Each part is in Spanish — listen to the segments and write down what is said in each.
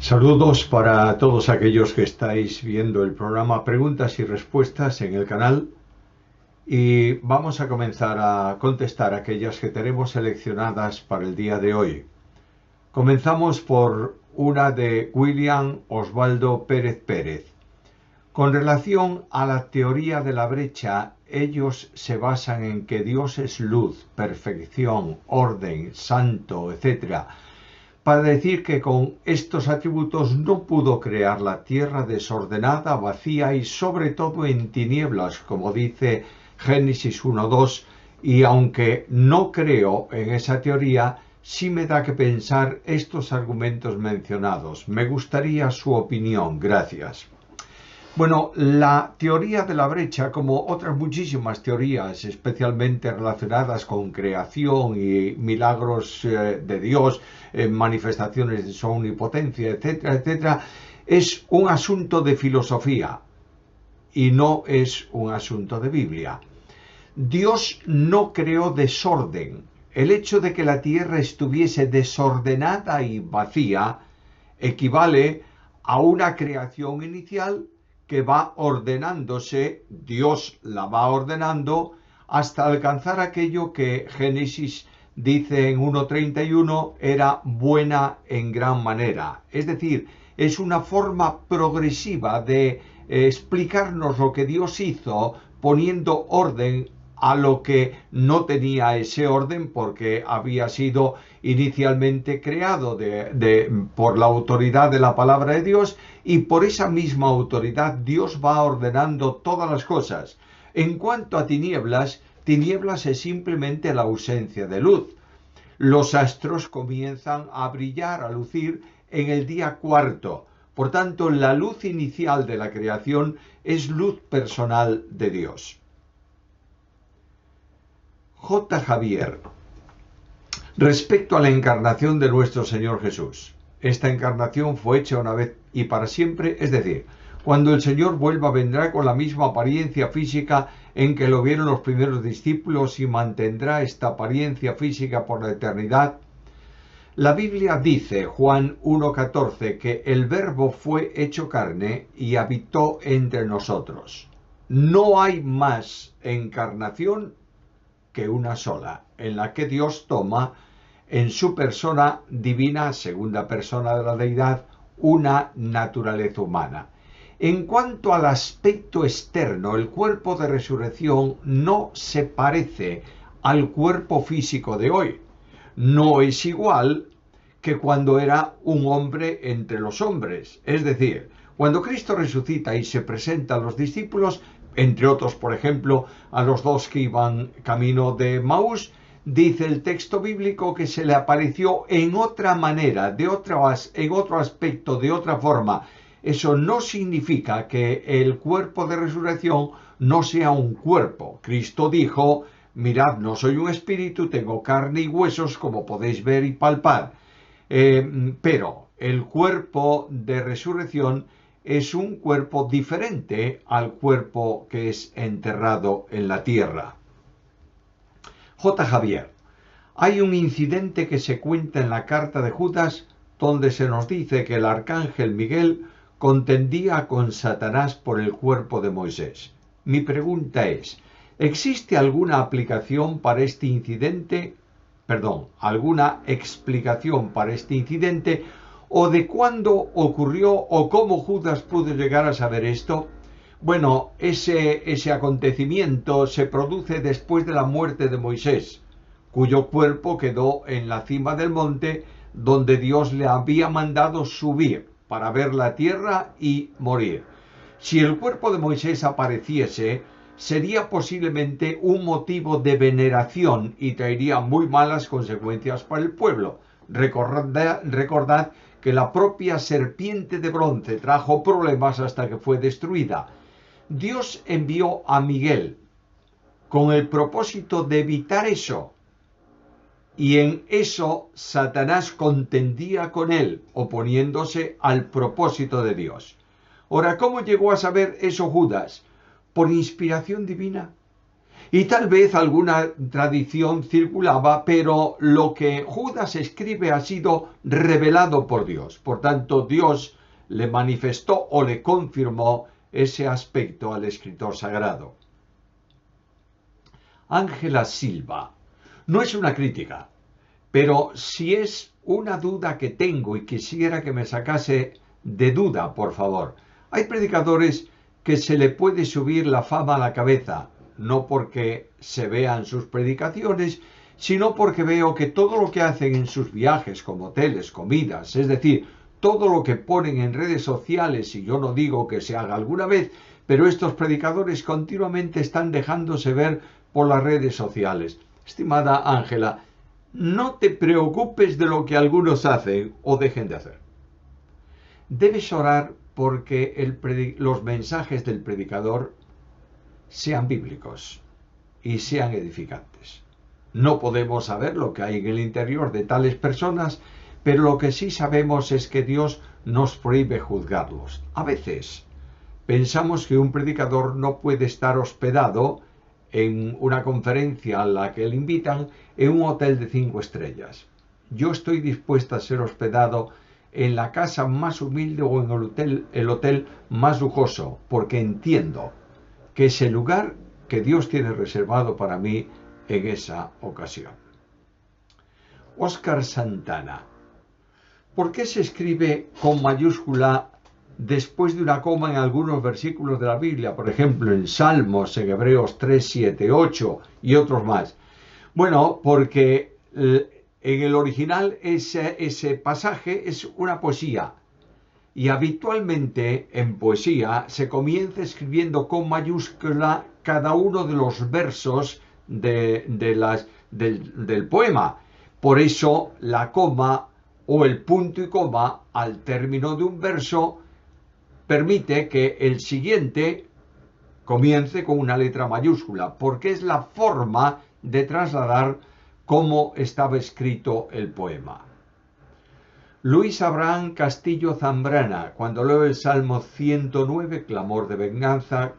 Saludos para todos aquellos que estáis viendo el programa Preguntas y Respuestas en el canal y vamos a comenzar a contestar aquellas que tenemos seleccionadas para el día de hoy. Comenzamos por una de William Osvaldo Pérez Pérez. Con relación a la teoría de la brecha, ellos se basan en que Dios es luz, perfección, orden, santo, etc., para decir que con estos atributos no pudo crear la tierra desordenada, vacía y sobre todo en tinieblas, como dice Génesis 1:2, y aunque no creo en esa teoría, sí me da que pensar estos argumentos mencionados. Me gustaría su opinión. Gracias. Bueno, la teoría de la brecha, como otras muchísimas teorías, especialmente relacionadas con creación y milagros de Dios, manifestaciones de su omnipotencia, etcétera, etcétera, es un asunto de filosofía y no es un asunto de Biblia. Dios no creó desorden. El hecho de que la tierra estuviese desordenada y vacía equivale a una creación inicial que va ordenándose, Dios la va ordenando hasta alcanzar aquello que Génesis dice en 1:31 era buena en gran manera. Es decir, es una forma progresiva de explicarnos lo que Dios hizo poniendo orden a lo que no tenía ese orden porque había sido inicialmente creado por la autoridad de la palabra de Dios, y por esa misma autoridad Dios va ordenando todas las cosas. En cuanto a tinieblas, tinieblas es simplemente la ausencia de luz. Los astros comienzan a brillar, a lucir en el día cuarto. Por tanto, la luz inicial de la creación es luz personal de Dios. J. Javier, respecto a la encarnación de nuestro Señor Jesús. Esta encarnación fue hecha una vez y para siempre, es decir, cuando el Señor vuelva vendrá con la misma apariencia física en que lo vieron los primeros discípulos y mantendrá esta apariencia física por la eternidad. La Biblia dice, Juan 1:14, que el Verbo fue hecho carne y habitó entre nosotros. No hay más encarnación que una sola, en la que Dios toma en su persona divina, segunda persona de la deidad, una naturaleza humana. En cuanto al aspecto externo, el cuerpo de resurrección no se parece al cuerpo físico de hoy. No es igual que cuando era un hombre entre los hombres. Es decir, cuando Cristo resucita y se presenta a los discípulos, entre otros, por ejemplo, a los dos que iban camino de Maús, dice el texto bíblico que se le apareció en otra manera, en otro aspecto, de otra forma. Eso no significa que el cuerpo de resurrección no sea un cuerpo. Cristo dijo, mirad, no soy un espíritu, tengo carne y huesos, como podéis ver y palpar. Pero el cuerpo de resurrección es un cuerpo diferente al cuerpo que es enterrado en la tierra. J. Javier, hay un incidente que se cuenta en la carta de Judas donde se nos dice que el arcángel Miguel contendía con Satanás por el cuerpo de Moisés. Mi pregunta es, ¿existe alguna aplicación para este incidente? ¿Alguna explicación para este incidente? ¿O de cuándo ocurrió o cómo Judas pudo llegar a saber esto? Bueno, ese acontecimiento se produce después de la muerte de Moisés, cuyo cuerpo quedó en la cima del monte donde Dios le había mandado subir para ver la tierra y morir. Si el cuerpo de Moisés apareciese, sería posiblemente un motivo de veneración y traería muy malas consecuencias para el pueblo. Recordad que la propia serpiente de bronce trajo problemas hasta que fue destruida. Dios envió a Miguel con el propósito de evitar eso, y en eso Satanás contendía con él, oponiéndose al propósito de Dios. Ahora, ¿cómo llegó a saber eso Judas? ¿Por inspiración divina? Y tal vez alguna tradición circulaba, pero lo que Judas escribe ha sido revelado por Dios. Por tanto, Dios le manifestó o le confirmó ese aspecto al escritor sagrado. Ángela Silva. No es una crítica, pero si es una duda que tengo y quisiera que me sacase de duda, por favor. Hay predicadores que se le puede subir la fama a la cabeza, no porque se vean sus predicaciones, sino porque veo que todo lo que hacen en sus viajes, como hoteles, comidas, es decir, todo lo que ponen en redes sociales, y yo no digo que se haga alguna vez, pero estos predicadores continuamente están dejándose ver por las redes sociales. Estimada Ángela, no te preocupes de lo que algunos hacen o dejen de hacer. Debes orar porque los mensajes del predicador sean bíblicos y sean edificantes. No podemos saber lo que hay en el interior de tales personas, pero lo que sí sabemos es que Dios nos prohíbe juzgarlos. A veces pensamos que un predicador no puede estar hospedado en una conferencia a la que le invitan en un hotel de 5 estrellas. Yo estoy dispuesta a ser hospedado en la casa más humilde o en el hotel más lujoso, porque entiendo que es el lugar que Dios tiene reservado para mí en esa ocasión. Óscar Santana. ¿Por qué se escribe con mayúscula después de una coma en algunos versículos de la Biblia? Por ejemplo, en Salmos, en Hebreos 3, 7, 8 y otros más. Bueno, porque en el original ese pasaje es una poesía. Y habitualmente en poesía se comienza escribiendo con mayúscula cada uno de los versos del poema. Por eso la coma o el punto y coma al término de un verso permite que el siguiente comience con una letra mayúscula, porque es la forma de trasladar cómo estaba escrito el poema. Luis Abraham Castillo Zambrana, cuando leo el Salmo 109, clamor de venganza,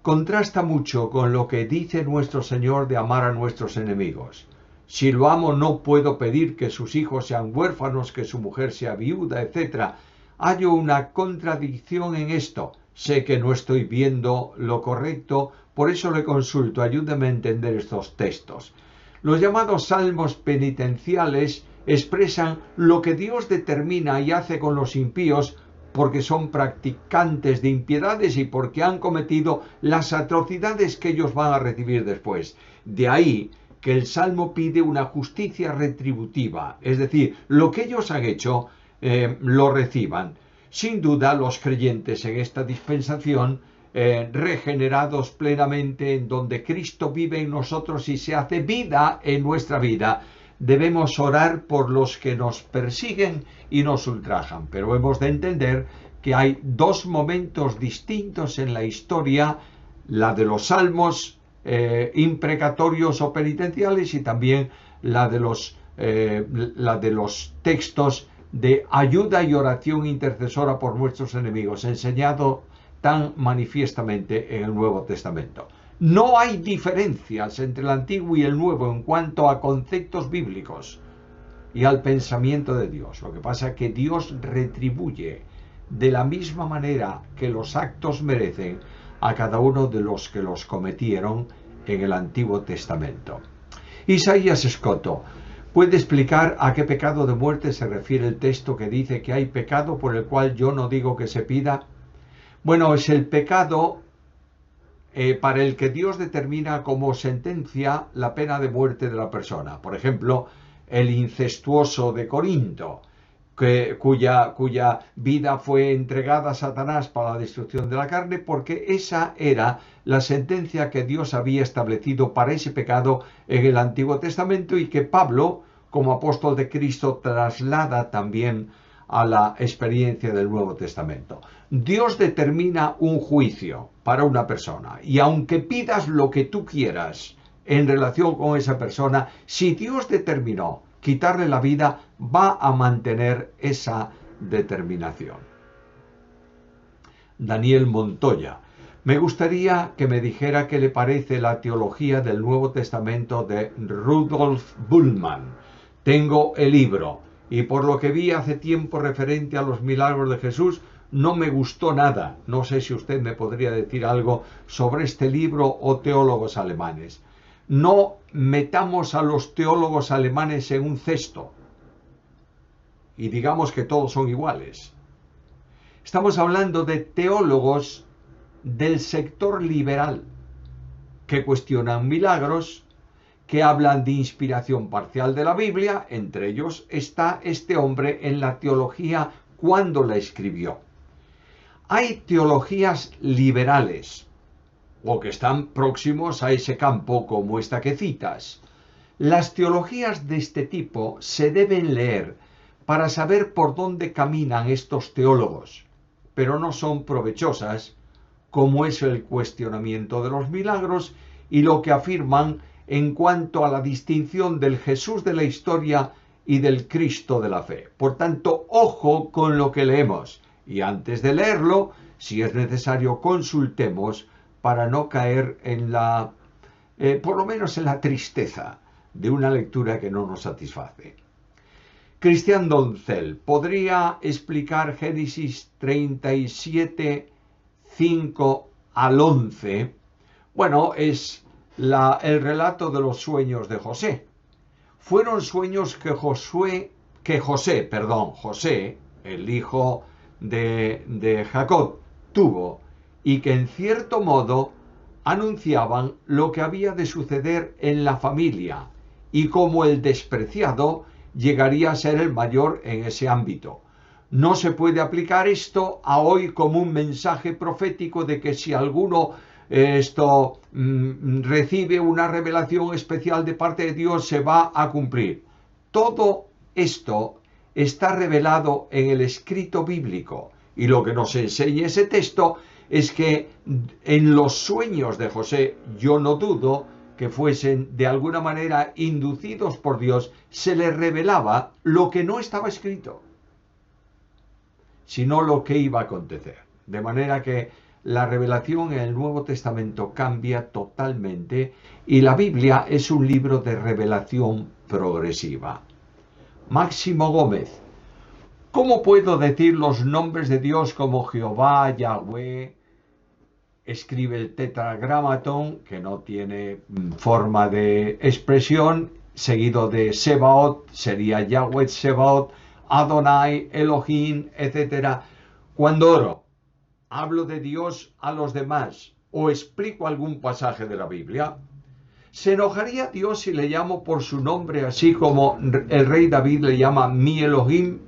contrasta mucho con lo que dice nuestro Señor de amar a nuestros enemigos. Si lo amo, no puedo pedir que sus hijos sean huérfanos, que su mujer sea viuda, etc. Hallo una contradicción en esto. Sé que no estoy viendo lo correcto, por eso le consulto, ayúdeme a entender estos textos. Los llamados salmos penitenciales expresan lo que Dios determina y hace con los impíos porque son practicantes de impiedades y porque han cometido las atrocidades que ellos van a recibir después. De ahí que el Salmo pide una justicia retributiva, es decir, lo que ellos han hecho lo reciban. Sin duda, los creyentes en esta dispensación, regenerados plenamente, en donde Cristo vive en nosotros y se hace vida en nuestra vida, debemos orar por los que nos persiguen y nos ultrajan. Pero hemos de entender que hay dos momentos distintos en la historia, la de los salmos imprecatorios o penitenciales y también la de los textos de ayuda y oración intercesora por nuestros enemigos, enseñado tan manifiestamente en el Nuevo Testamento. No hay diferencias entre el Antiguo y el Nuevo en cuanto a conceptos bíblicos y al pensamiento de Dios. Lo que pasa es que Dios retribuye de la misma manera que los actos merecen a cada uno de los que los cometieron en el Antiguo Testamento. Isaías Escoto, ¿puede explicar a qué pecado de muerte se refiere el texto que dice que hay pecado por el cual yo no digo que se pida? Bueno, es el pecado para el que Dios determina como sentencia la pena de muerte de la persona. Por ejemplo, el incestuoso de Corinto, cuya vida fue entregada a Satanás para la destrucción de la carne, porque esa era la sentencia que Dios había establecido para ese pecado en el Antiguo Testamento y que Pablo, como apóstol de Cristo, traslada también a la experiencia del Nuevo Testamento. Dios determina un juicio para una persona y aunque pidas lo que tú quieras en relación con esa persona, si Dios determinó quitarle la vida, va a mantener esa determinación. Daniel Montoya. Me gustaría que me dijera qué le parece la teología del Nuevo Testamento de Rudolf Bultmann. Tengo el libro y por lo que vi hace tiempo referente a los milagros de Jesús, no me gustó nada. No sé si usted me podría decir algo sobre este libro o teólogos alemanes. No metamos a los teólogos alemanes en un cesto y digamos que todos son iguales. Estamos hablando de teólogos del sector liberal que cuestionan milagros, que hablan de inspiración parcial de la Biblia. Entre ellos está este hombre en la teología cuando la escribió. Hay teologías liberales, o que están próximos a ese campo, como esta que citas. Las teologías de este tipo se deben leer para saber por dónde caminan estos teólogos, pero no son provechosas, como es el cuestionamiento de los milagros y lo que afirman en cuanto a la distinción del Jesús de la historia y del Cristo de la fe. Por tanto, ojo con lo que leemos. Y antes de leerlo, si es necesario, consultemos para no caer en la, por lo menos en la tristeza de una lectura que no nos satisface. Cristian Doncel, ¿podría explicar Génesis 37, 5 al 11? Bueno, es el relato de los sueños de José. Fueron sueños que José, el hijo de Jacob, tuvo y que en cierto modo anunciaban lo que había de suceder en la familia y cómo el despreciado llegaría a ser el mayor en ese ámbito. No se puede aplicar esto a hoy como un mensaje profético de que si alguno recibe una revelación especial de parte de Dios se va a cumplir. Todo esto está revelado en el escrito bíblico y lo que nos enseña ese texto es que en los sueños de José, yo no dudo que fuesen de alguna manera inducidos por Dios, se le revelaba lo que no estaba escrito, sino lo que iba a acontecer. De manera que la revelación en el Nuevo Testamento cambia totalmente y la Biblia es un libro de revelación progresiva. Máximo Gómez, ¿cómo puedo decir los nombres de Dios como Jehová, Yahweh? Escribe el tetragramatón, que no tiene forma de expresión, seguido de Sebaot, sería Yahweh Sebaot, Adonai, Elohim, etc. Cuando oro, hablo de Dios a los demás o explico algún pasaje de la Biblia. ¿Se enojaría Dios si le llamo por su nombre, así como el rey David le llama mi Elohim?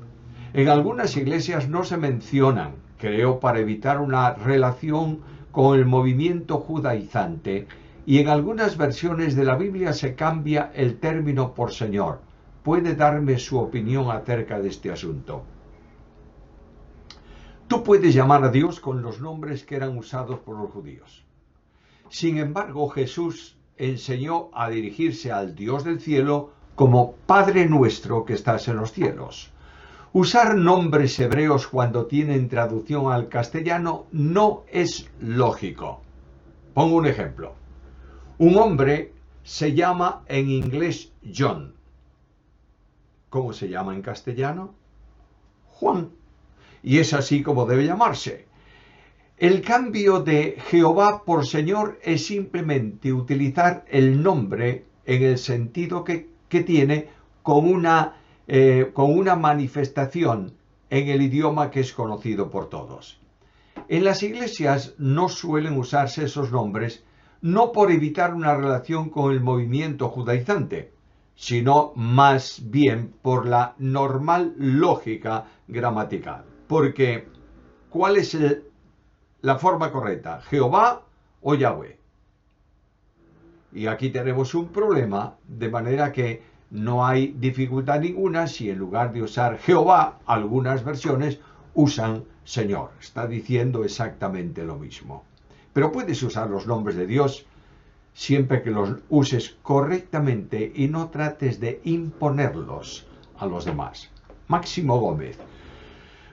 En algunas iglesias no se mencionan, creo para evitar una relación con el movimiento judaizante, y en algunas versiones de la Biblia se cambia el término por Señor. ¿Puede darme su opinión acerca de este asunto? Tú puedes llamar a Dios con los nombres que eran usados por los judíos. Sin embargo, Jesús enseñó a dirigirse al Dios del cielo como Padre nuestro que estás en los cielos. Usar nombres hebreos cuando tienen traducción al castellano no es lógico. Pongo un ejemplo. Un hombre se llama en inglés John. ¿Cómo se llama en castellano? Juan. Y es así como debe llamarse. El cambio de Jehová por Señor es simplemente utilizar el nombre en el sentido que tiene con una manifestación en el idioma que es conocido por todos. En las iglesias no suelen usarse esos nombres, no por evitar una relación con el movimiento judaizante, sino más bien por la normal lógica gramatical. Porque, ¿cuál es la forma correcta? ¿Jehová o Yahweh? Y aquí tenemos un problema, de manera que no hay dificultad ninguna si en lugar de usar Jehová, algunas versiones usan Señor. Está diciendo exactamente lo mismo. Pero puedes usar los nombres de Dios siempre que los uses correctamente y no trates de imponerlos a los demás. Máximo Gómez.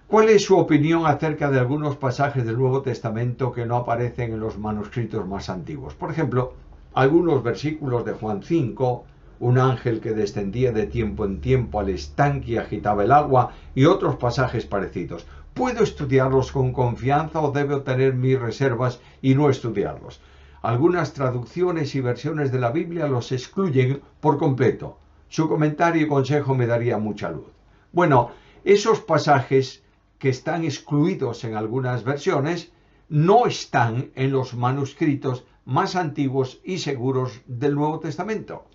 ¿Cuál es su opinión acerca de algunos pasajes del Nuevo Testamento que no aparecen en los manuscritos más antiguos? Por ejemplo, algunos versículos de Juan 5, un ángel que descendía de tiempo en tiempo al estanque y agitaba el agua, y otros pasajes parecidos. ¿Puedo estudiarlos con confianza o debo tener mis reservas y no estudiarlos? Algunas traducciones y versiones de la Biblia los excluyen por completo. Su comentario y consejo me daría mucha luz. Bueno, esos pasajes que están excluidos en algunas versiones no están en los manuscritos más antiguos y seguros del Nuevo Testamento.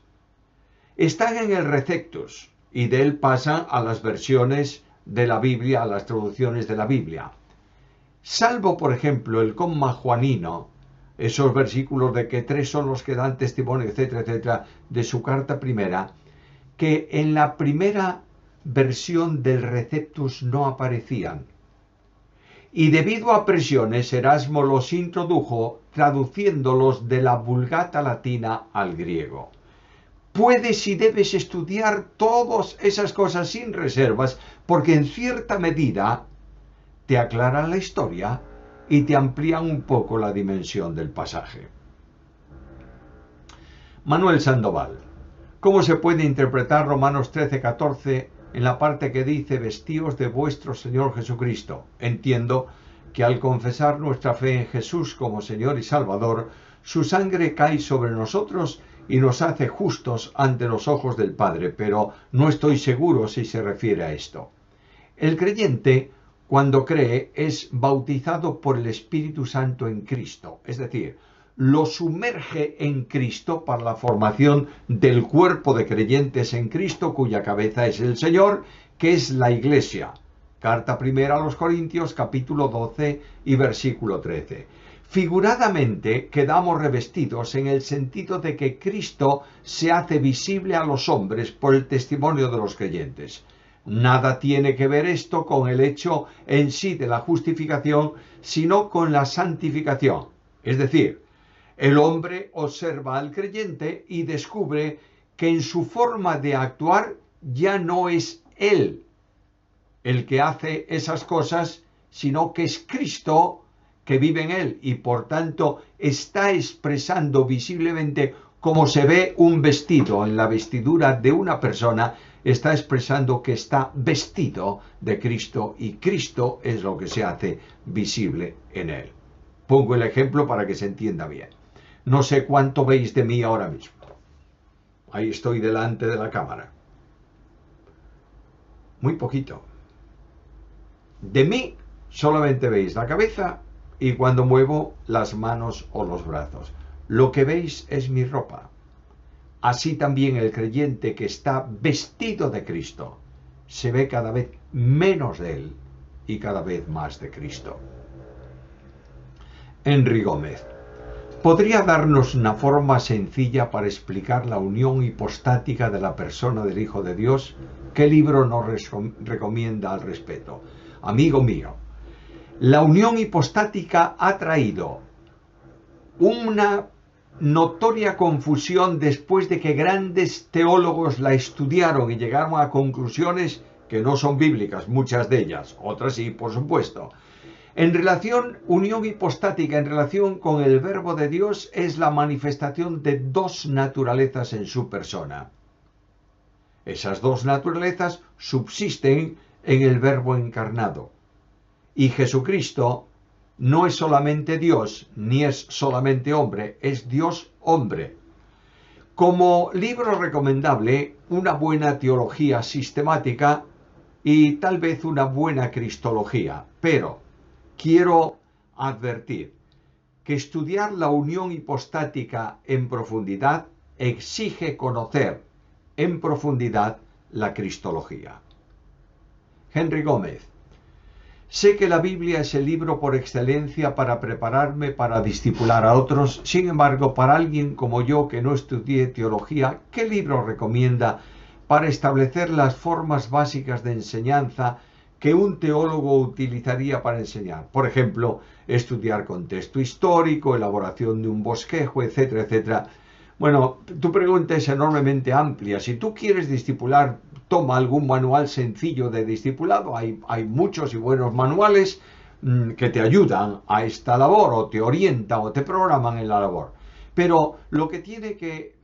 Están en el Receptus y de él pasan a las versiones de la Biblia, a las traducciones de la Biblia. Salvo, por ejemplo, el Comma Juanino, esos versículos de que 3 son los que dan testimonio, etcétera, etcétera, de su carta primera, que en la primera versión del Receptus no aparecían. Y debido a presiones, Erasmo los introdujo traduciéndolos de la Vulgata latina al griego. Puedes y debes estudiar todas esas cosas sin reservas, porque en cierta medida te aclaran la historia y te amplían un poco la dimensión del pasaje. Manuel Sandoval. ¿Cómo se puede interpretar Romanos 13:14 en la parte que dice vestíos de vuestro Señor Jesucristo? Entiendo que al confesar nuestra fe en Jesús como Señor y Salvador, su sangre cae sobre nosotros y nos hace justos ante los ojos del Padre, pero no estoy seguro si se refiere a esto. El creyente, cuando cree, es bautizado por el Espíritu Santo en Cristo, es decir, lo sumerge en Cristo para la formación del cuerpo de creyentes en Cristo, cuya cabeza es el Señor, que es la Iglesia. Carta primera a los Corintios, capítulo 12 y versículo 13. Figuradamente quedamos revestidos en el sentido de que Cristo se hace visible a los hombres por el testimonio de los creyentes. Nada tiene que ver esto con el hecho en sí de la justificación, sino con la santificación. Es decir, el hombre observa al creyente y descubre que en su forma de actuar ya no es él el que hace esas cosas, sino que es Cristo que vive en él y por tanto está expresando visiblemente como se ve un vestido en la vestidura de una persona, está expresando que está vestido de Cristo y Cristo es lo que se hace visible en él. Pongo el ejemplo para que se entienda bien. No sé cuánto veis de mí ahora mismo. Ahí estoy delante de la cámara. Muy poquito. De mí solamente veis la cabeza y cuando muevo las manos o los brazos. Lo que veis es mi ropa. Así también el creyente que está vestido de Cristo se ve cada vez menos de él y cada vez más de Cristo. Henry Gómez. ¿Podría darnos una forma sencilla para explicar la unión hipostática de la persona del Hijo de Dios? ¿Qué libro nos recomienda al respecto? Amigo mío, la unión hipostática ha traído una notoria confusión después de que grandes teólogos la estudiaron y llegaron a conclusiones que no son bíblicas, muchas de ellas, otras sí, por supuesto. Unión hipostática en relación con el Verbo de Dios es la manifestación de dos naturalezas en su persona. Esas dos naturalezas subsisten en el Verbo encarnado. Y Jesucristo no es solamente Dios, ni es solamente hombre, es Dios hombre. Como libro recomendable, una buena teología sistemática y tal vez una buena cristología, pero quiero advertir que estudiar la unión hipostática en profundidad exige conocer en profundidad la cristología. Henry Gómez. Sé que la Biblia es el libro por excelencia para prepararme para discipular a otros. Sin embargo, para alguien como yo que no estudié teología, ¿qué libro recomienda para establecer las formas básicas de enseñanza que un teólogo utilizaría para enseñar? Por ejemplo, estudiar contexto histórico, elaboración de un bosquejo, etcétera, etcétera. Bueno, tu pregunta es enormemente amplia. Si tú quieres discipular toma algún manual sencillo de discipulado. Hay muchos y buenos manuales que te ayudan a esta labor, o te orientan o te programan en la labor. Pero lo que tiene que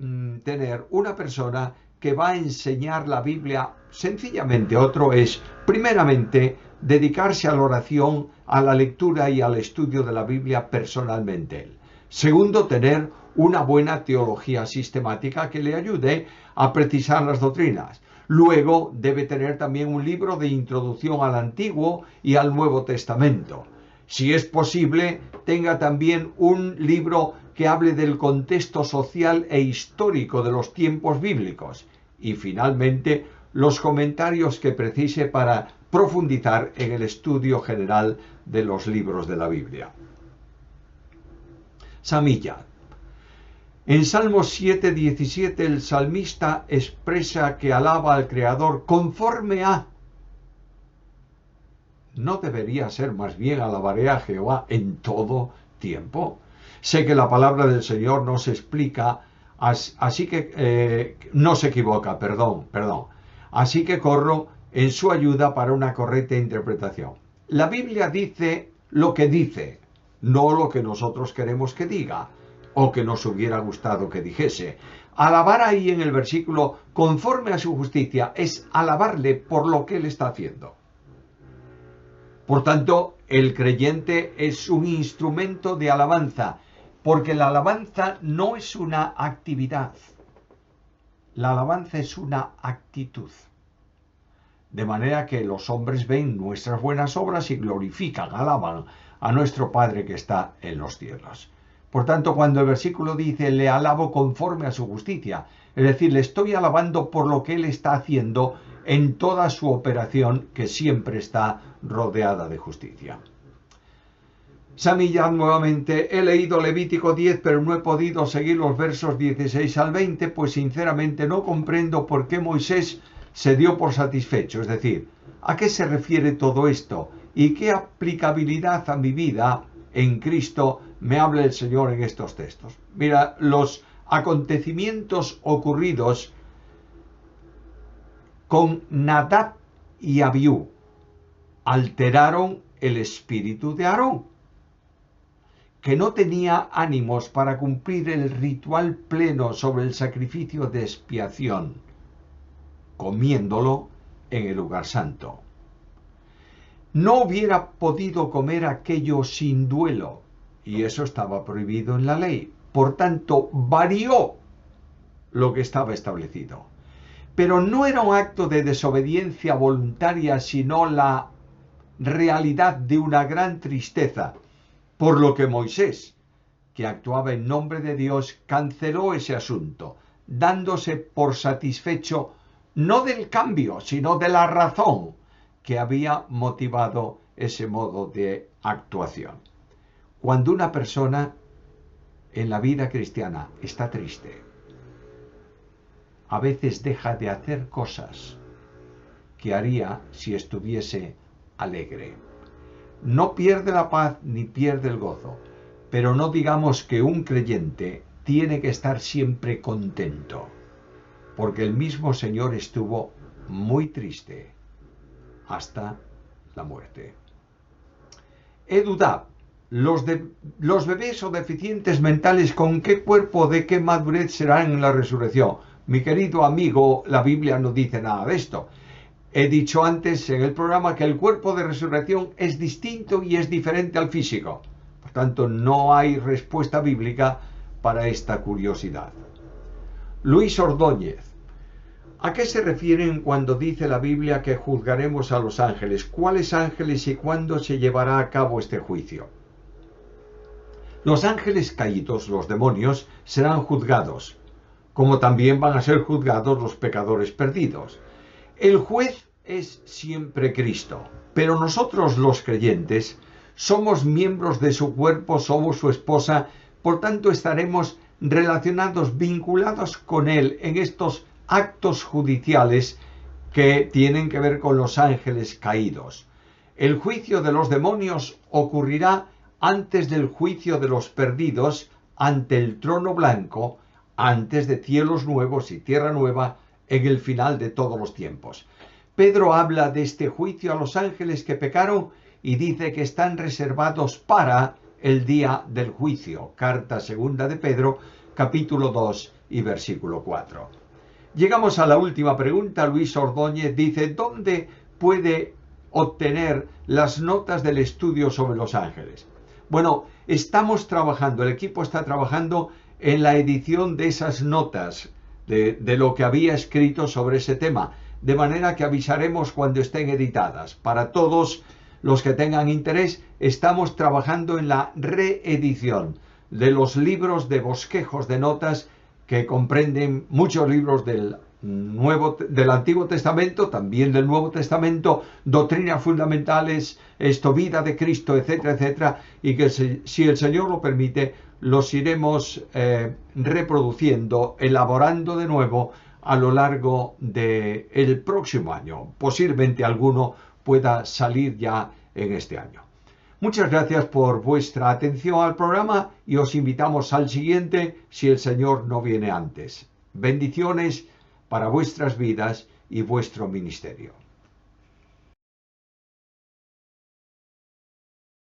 tener una persona que va a enseñar la Biblia sencillamente otro es, primeramente, dedicarse a la oración, a la lectura y al estudio de la Biblia personalmente. Segundo, tener una buena teología sistemática que le ayude a precisar las doctrinas. Luego debe tener también un libro de introducción al Antiguo y al Nuevo Testamento. Si es posible, tenga también un libro que hable del contexto social e histórico de los tiempos bíblicos. Y finalmente, los comentarios que precise para profundizar en el estudio general de los libros de la Biblia. Samilla. En Salmos 7:17 el salmista expresa que alaba al Creador conforme a... ¿No debería ser más bien alabaré a Jehová en todo tiempo? Sé que la palabra del Señor no se explica, así que no se equivoca, perdón. Así que corro en su ayuda para una correcta interpretación. La Biblia dice lo que dice, no lo que nosotros queremos que diga, o que nos hubiera gustado que dijese. Alabar ahí en el versículo conforme a su justicia es alabarle por lo que él está haciendo. Por tanto, el creyente es un instrumento de alabanza, porque la alabanza no es una actividad, la alabanza es una actitud. De manera que los hombres ven nuestras buenas obras y glorifican, alaban a nuestro Padre que está en los cielos. Por tanto, cuando el versículo dice, le alabo conforme a su justicia, es decir, le estoy alabando por lo que él está haciendo en toda su operación, que siempre está rodeada de justicia. Samillan nuevamente, he leído Levítico 10, pero no he podido seguir los versos 16 al 20, pues sinceramente no comprendo por qué Moisés se dio por satisfecho. Es decir, ¿a qué se refiere todo esto? ¿Y qué aplicabilidad a mi vida en Cristo me habla el Señor en estos textos? Mira, los acontecimientos ocurridos con Nadab y Abiú alteraron el espíritu de Aarón, que no tenía ánimos para cumplir el ritual pleno sobre el sacrificio de expiación, comiéndolo en el lugar santo. No hubiera podido comer aquello sin duelo, y eso estaba prohibido en la ley. Por tanto, varió lo que estaba establecido. Pero no era un acto de desobediencia voluntaria, sino la realidad de una gran tristeza, por lo que Moisés, que actuaba en nombre de Dios, canceló ese asunto, dándose por satisfecho no del cambio, sino de la razón que había motivado ese modo de actuación. Cuando una persona en la vida cristiana está triste, a veces deja de hacer cosas que haría si estuviese alegre. No pierde la paz ni pierde el gozo, pero no digamos que un creyente tiene que estar siempre contento, porque el mismo Señor estuvo muy triste hasta la muerte. Edudab, los bebés o deficientes mentales, ¿con qué cuerpo, de qué madurez serán en la resurrección? Mi querido amigo, la Biblia no dice nada de esto. He dicho antes en el programa que el cuerpo de resurrección es distinto y es diferente al físico. Por tanto, no hay respuesta bíblica para esta curiosidad. Luis Ordóñez, ¿a qué se refieren cuando dice la Biblia que juzgaremos a los ángeles? ¿Cuáles ángeles y cuándo se llevará a cabo este juicio? Los ángeles caídos, los demonios, serán juzgados, como también van a ser juzgados los pecadores perdidos. El juez es siempre Cristo, pero nosotros los creyentes somos miembros de su cuerpo, somos su esposa, por tanto estaremos relacionados, vinculados con Él en estos actos judiciales que tienen que ver con los ángeles caídos. El juicio de los demonios ocurrirá antes del juicio de los perdidos ante el trono blanco, antes de cielos nuevos y tierra nueva, en el final de todos los tiempos. Pedro habla de este juicio a los ángeles que pecaron y dice que están reservados para el día del juicio. Carta segunda de Pedro, capítulo 2 y versículo 4. Llegamos a la última pregunta. Luis Ordóñez dice, ¿dónde puede obtener las notas del estudio sobre los ángeles? Bueno, estamos trabajando, el equipo está trabajando en la edición de esas notas, de lo que había escrito sobre ese tema, de manera que avisaremos cuando estén editadas. Para todos los que tengan interés, estamos trabajando en la reedición de los libros de bosquejos de notas que comprenden muchos libros del Antiguo Testamento, también del Nuevo Testamento, doctrinas fundamentales, vida de Cristo, etcétera, etcétera, y que si el Señor lo permite, los iremos reproduciendo, elaborando de nuevo a lo largo del próximo año. Posiblemente alguno pueda salir ya en este año. Muchas gracias por vuestra atención al programa y os invitamos al siguiente si el Señor no viene antes. Bendiciones para vuestras vidas y vuestro ministerio.